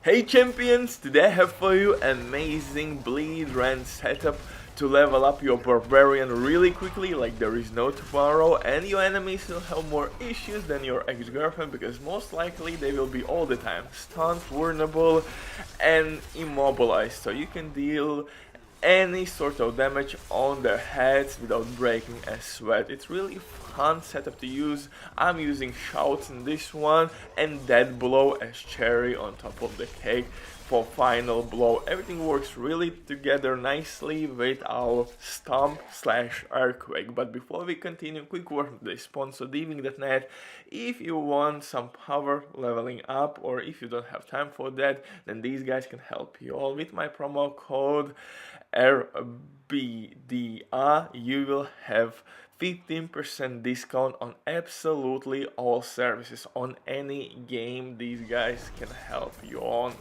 Hey champions, today I have for you amazing bleed rend setup to level up your barbarian really quickly like there is no tomorrow, and your enemies will have more issues than your ex-girlfriend because most likely they will be all the time stunned, vulnerable and immobilized, so you can deal any sort of damage on their heads without breaking a sweat. It's really fun setup to use. I'm using shouts in this one and dead blow as cherry on top of the cake for final blow. Everything works really together nicely with our stomp / earthquake. But before we continue, quick word from the sponsor DVING.net. If you want some power leveling up, or if you don't have time for that, then these guys can help you all. With my promo code RBDA you will have 15% discount on absolutely all services on any game these guys can help you on.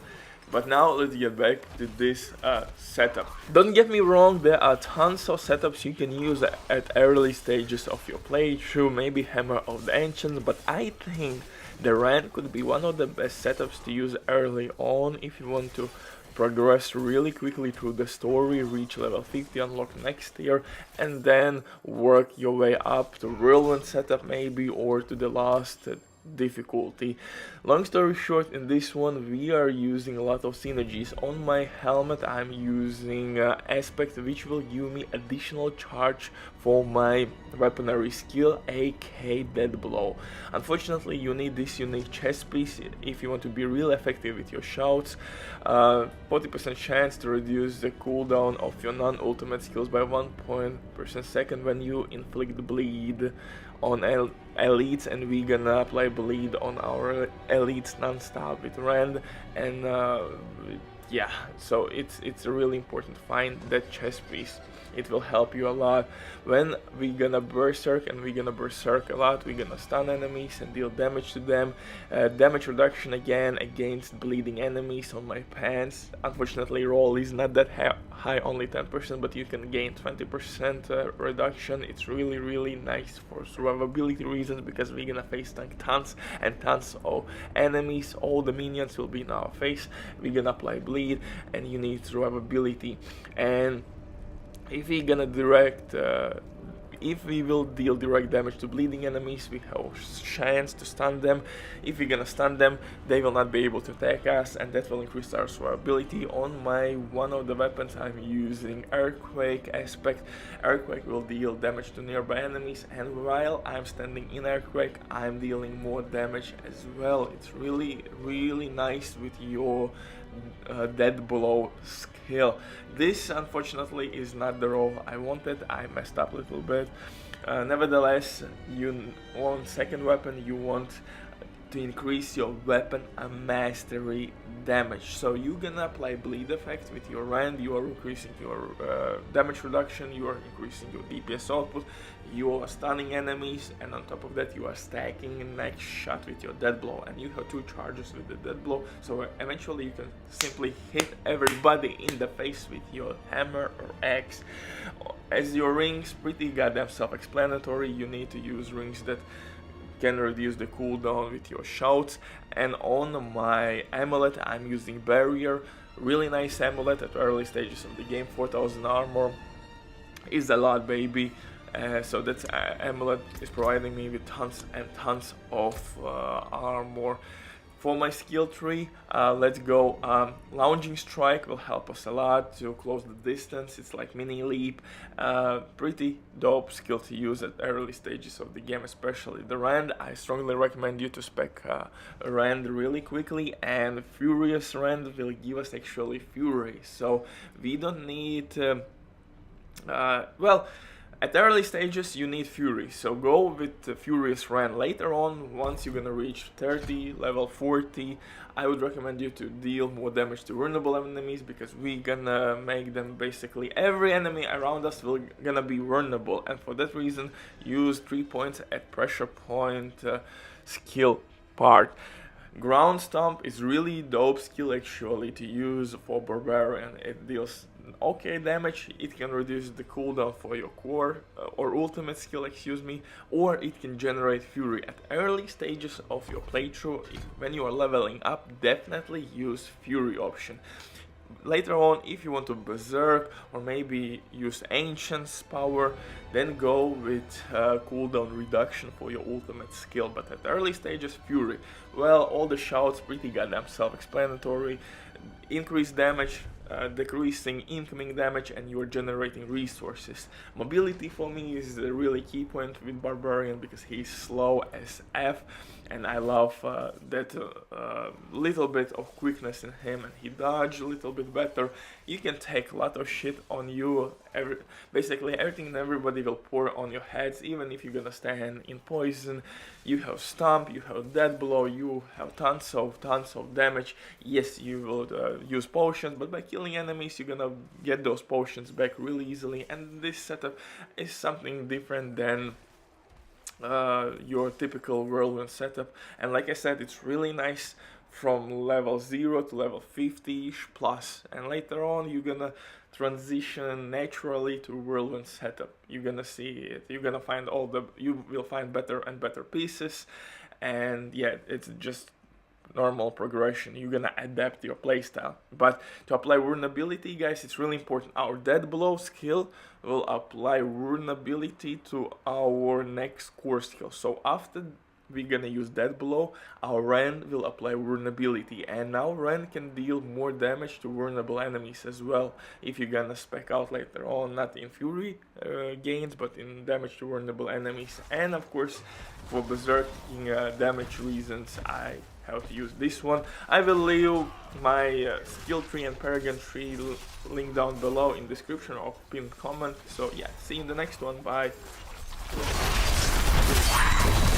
But now let's get back to this setup. Don't get me wrong, there are tons of setups you can use at early stages of your playthrough, maybe Hammer of the Ancients, but I think the Rend could be one of the best setups to use early on if you want to progress really quickly through the story, reach level 50, unlock next tier, and then work your way up to whirlwind setup maybe, or to the last difficulty. Long story short, in this one we are using a lot of synergies. On my helmet I'm using aspect, which will give me additional charge for my weaponry skill, aka dead blow. Unfortunately you need this unique chest piece if you want to be real effective with your shouts. 40% chance to reduce the cooldown of your non-ultimate skills by 1% when you inflict bleed on elites, and we're gonna apply bleed on our elites non-stop with Rend, and yeah, so it's really important to find that chest piece. It will help you a lot when we're gonna berserk, and we're gonna berserk a lot. We're gonna stun enemies and deal damage to them. Damage reduction again against bleeding enemies on my pants. Unfortunately roll is not that high, only 10%, but you can gain 20% reduction. It's really nice for survivability reasons because we're gonna face tank tons and tons of enemies. All the minions will be in our face. We're gonna apply bleed, and you need survivability. And if we gonna if we will deal direct damage to bleeding enemies, we have a chance to stun them. If we're gonna stun them, they will not be able to attack us, and that will increase our survivability. On my one of the weapons I'm using earthquake aspect. Earthquake will deal damage to nearby enemies, and while I'm standing in earthquake I'm dealing more damage as well. It's really nice with your dead blow skill. This unfortunately is not the role I wanted. I messed up a little bit. Nevertheless, you want second weapon, you want to increase your weapon mastery damage. So you're gonna apply bleed effect with your Rend. You are increasing your damage reduction, you are increasing your DPS output, you are stunning enemies, and on top of that you are stacking next shot with your dead blow, and you have 2 charges with the dead blow, so eventually you can simply hit everybody in the face with your hammer or axe. As your rings, pretty goddamn self-explanatory. You need to use rings that can reduce the cooldown with your shouts. And on my amulet I'm using barrier. Really nice amulet at early stages of the game. 4000 armor is a lot, baby. So that amulet is providing me with tons and tons of armor. For my skill tree, let's go. Lounging strike will help us a lot to close the distance. It's like mini leap. Pretty dope skill to use at early stages of the game, especially the Rend. I strongly recommend you to spec Rend really quickly, and Furious Rend will give us actually Fury. So we don't need well, at early stages you need Fury, so go with Furious Rend. Later on, once you're gonna reach 30, level 40, I would recommend you to deal more damage to vulnerable enemies, because we're gonna make them basically every enemy around us will gonna be vulnerable, and for that reason use 3 points at pressure point skill part. Ground Stomp is really dope skill actually to use for Barbarian. It deals okay damage, it can reduce the cooldown for your core or ultimate skill, excuse me, or it can generate fury. At early stages of your playthrough, when you are leveling up, definitely use fury option. Later on, if you want to berserk or maybe use ancient's power, then go with cooldown reduction for your ultimate skill. But at early stages, fury. Well, all the shouts pretty goddamn self-explanatory. Increase damage, decreasing incoming damage, and you're generating resources. Mobility for me is the really key point with Barbarian because he's slow as F, and I love that little bit of quickness in him, and he dodges a little bit better. You can take a lot of shit on you. Basically everything and everybody will pour on your heads, even if you're gonna stand in poison. You have stomp, you have death blow, you have tons of damage. Yes, you will use potions, but by killing enemies you're gonna get those potions back really easily, and this setup is something different than your typical whirlwind setup. And like I said, it's really nice from level 0 to level 50ish plus, and later on you're gonna transition naturally to whirlwind setup. You're gonna see it, you will find better and better pieces, and yeah, it's just normal progression. You're gonna adapt your playstyle. But to apply vulnerability, guys, it's really important. Our death blow skill will apply vulnerability to our next core skill. So after we're gonna use death blow, our Rend will apply vulnerability, and now Rend can deal more damage to vulnerable enemies as well, if you're gonna spec out later on, not in fury gains, but in damage to vulnerable enemies. And of course, for berserking damage reasons, I have to use this one. I will leave my skill tree and paragon tree link down below in description or pinned comment. So yeah, see you in the next one. Bye.